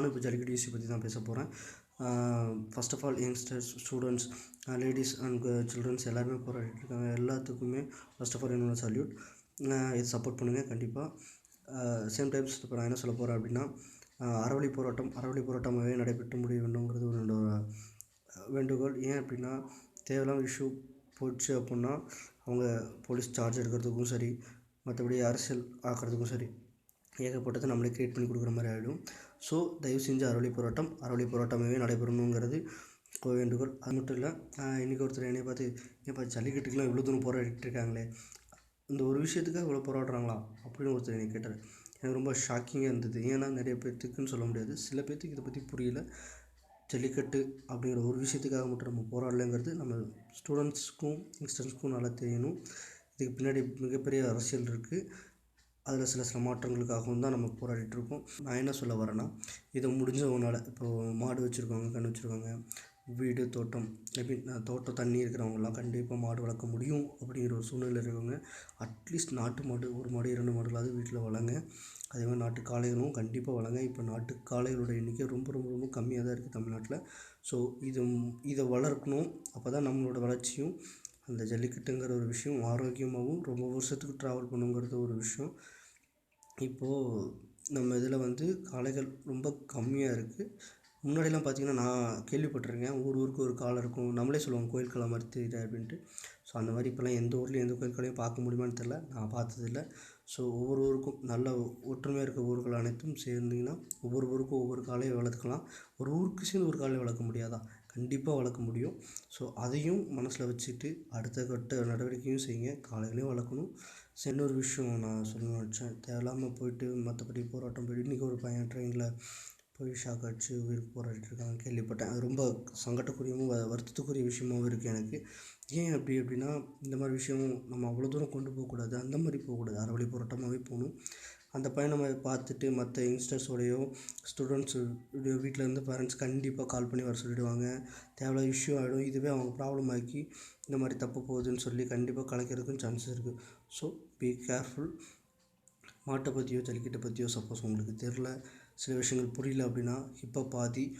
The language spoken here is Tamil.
நானும் இப்போ ஜல்லிக்கட்டு இஷ்யூ பற்றி தான் பேச போகிறேன். First of all youngsters, students, ladies and childrens எல்லாருமே போராடிட்டு இருக்காங்க. எல்லாத்துக்குமே ஃபர்ஸ்ட் ஆஃப் ஆல் என்னோட சல்யூட். இது சப்போர்ட் பண்ணுங்கள் கண்டிப்பாக. சேம் டைம்ஸ் இப்போ நான் என்ன சொல்ல போகிறேன் அப்படின்னா, அறவழி போராட்டமாகவே நடைபெற்று முடிய வேண்டும்ங்கிறது என்னோட வேண்டுகோள். ஏன் அப்படின்னா, தேவையில்லாம இஷ்யூ போச்சு அப்படின்னா அவங்க போலீஸ் சார்ஜ் எடுக்கிறதுக்கும் சரி, மற்றபடி அரசியல் ஆக்கிறதுக்கும் சரி, ஏகப்பட்டதை நம்மளே க்ரியேட் பண்ணி கொடுக்குற மாதிரி ஆகிடும். ஸோ தயவு செஞ்சு அறவழி போராட்டமாகவே நடைபெறணுங்கிறது வேண்டுகோள். அது மட்டும் இல்லை, இன்றைக்கி ஒருத்தர் என்னை பார்த்து, ஏன்ப்பா ஜல்லிக்கட்டுக்கெலாம் இவ்வளோ தூரம் போராடிட்டு இருக்காங்களே, இந்த ஒரு விஷயத்துக்காக இவ்வளோ போராடுறாங்களா அப்படின்னு ஒருத்தர் என்னை கேட்டார். எனக்கு ரொம்ப ஷாக்கிங்காக இருந்தது. ஏன்னா நிறைய பேர்த்துக்குன்னு சொல்ல முடியாது, சில பேர்த்துக்கு இதை பற்றி புரியல. ஜல்லிக்கட்டு அப்படிங்கிற ஒரு விஷயத்துக்காக மட்டும் நம்ம போராடலைங்கிறது நம்ம ஸ்டூடெண்ட்ஸ்க்கும் யங்ஸ்டர்ஸ்க்கும் நல்லா தெரியணும். இதுக்கு பின்னாடி மிகப்பெரிய அரசியல் இருக்குது. அதில் சில மாற்றங்களுக்காகவும் தான் நம்ம போராடிட்டுருக்கோம். நான் என்ன சொல்ல வரேன்னா, இதை முடிஞ்சவங்களால் இப்போது மாடு வச்சுருக்கவங்க, கன்று வச்சுருக்கவங்க, வீடு, தோட்டம், தோட்டம் தண்ணி இருக்கிறவங்கலாம் கண்டிப்பாக மாடு வளர்க்க முடியும் அப்படிங்கிற ஒரு சூழ்நிலை இருக்கவங்க அட்லீஸ்ட் நாட்டு மாடு, ஒரு மாடு 2 மாடுகளாவது வீட்டில் வளங்க. அதே மாதிரி நாட்டு காளைகளும் கண்டிப்பாக வளங்க. இப்போ நாட்டு காளைகளோட எண்ணிக்கை ரொம்ப ரொம்ப ரொம்ப கம்மியாக தான் இருக்குது தமிழ்நாட்டில். ஸோ இதை வளர்க்கணும். அப்போ தான் நம்மளோட வளர்ச்சியும், அந்த ஜல்லிக்கட்டுங்கிற ஒரு விஷயம் ஆரோக்கியமாகவும் ரொம்ப வருஷத்துக்கு ட்ராவல் பண்ணுங்கிறது ஒரு விஷயம். இப்போது நம்ம இதில் காளைகள் ரொம்ப கம்மியாக இருக்குது. முன்னாடிலாம் பார்த்திங்கன்னா, நான் கேள்விப்பட்டிருக்கேன், ஊருக்கு ஒரு காளை இருக்கும். நம்மளே சொல்லுவாங்க கோயில் காளை மாதிரி தெரியுது அப்படின்ட்டு. ஸோ அந்த மாதிரி இப்போலாம் எந்த ஊர்லேயும் எந்த கோயில் காளையும் பார்க்க முடியுமான்னு தெரில, நான் பார்த்ததில்ல. ஸோ ஒவ்வொரு ஊருக்கும் நல்ல ஒற்றுமையாக இருக்க ஊர்கள் அனைத்தும் சேர்ந்திங்கன்னா ஒவ்வொரு ஊருக்கும் ஒவ்வொரு காளையை வளர்த்துக்கலாம். ஒரு ஊருக்கு சேர்ந்து ஒரு காளையை வளர்க்க முடியாதா? கண்டிப்பாக வளர்க்க முடியும். ஸோ அதையும் மனசில் வச்சுட்டு அடுத்த கட்ட நடவடிக்கையும் செய்யுங்க. காளைகளையும் வளர்க்கணும். இன்னொரு விஷயம் நான் சொல்லணும்னு நினச்சேன். தேவையில்லாமல் போயிட்டு மற்றபடி போராட்டம் போயிட்டு, இன்றைக்கி ஒரு பையன் ட்ரெயினில் போய் ஷாக் அடிச்சு உயிருக்கு போராடிட்டு இருக்காங்க கேள்விப்பட்டேன். அது ரொம்ப சங்கடக்குரியமும் வருத்தத்துக்குரிய விஷயமாகவும் இருக்குது எனக்கு. ஏன் அப்படின்னா, இந்த மாதிரி விஷயம் நம்ம அவ்வளோ தூரம் கொண்டு போகக்கூடாது. அந்த மாதிரி போகக்கூடாது. அறவழி போராட்டமாகவே போகணும். அந்த பையனை நம்ம பார்த்துட்டு மற்ற யங்ஸ்டர்ஸோடையோ ஸ்டூடெண்ட்ஸு வீட்டில் இருந்து பேரண்ட்ஸ் கண்டிப்பாக கால் பண்ணி வர சொல்லிவிடுவாங்க. தேவையில்லாத இஷ்யூ ஆகிடும். இதுவே அவங்க ப்ராப்ளம் ஆக்கி இந்த மாதிரி தப்பு போகுதுன்னு சொல்லி கண்டிப்பாக கலைக்கிறதுக்கும் சான்சஸ் இருக்குது. So be careful. மாட்டை பற்றியோ ஜல்லிக்கட்டை பற்றியோ சப்போஸ் உங்களுக்கு தெரில, சில விஷயங்கள் புரியல அப்படின்னா, இப்போ பாதி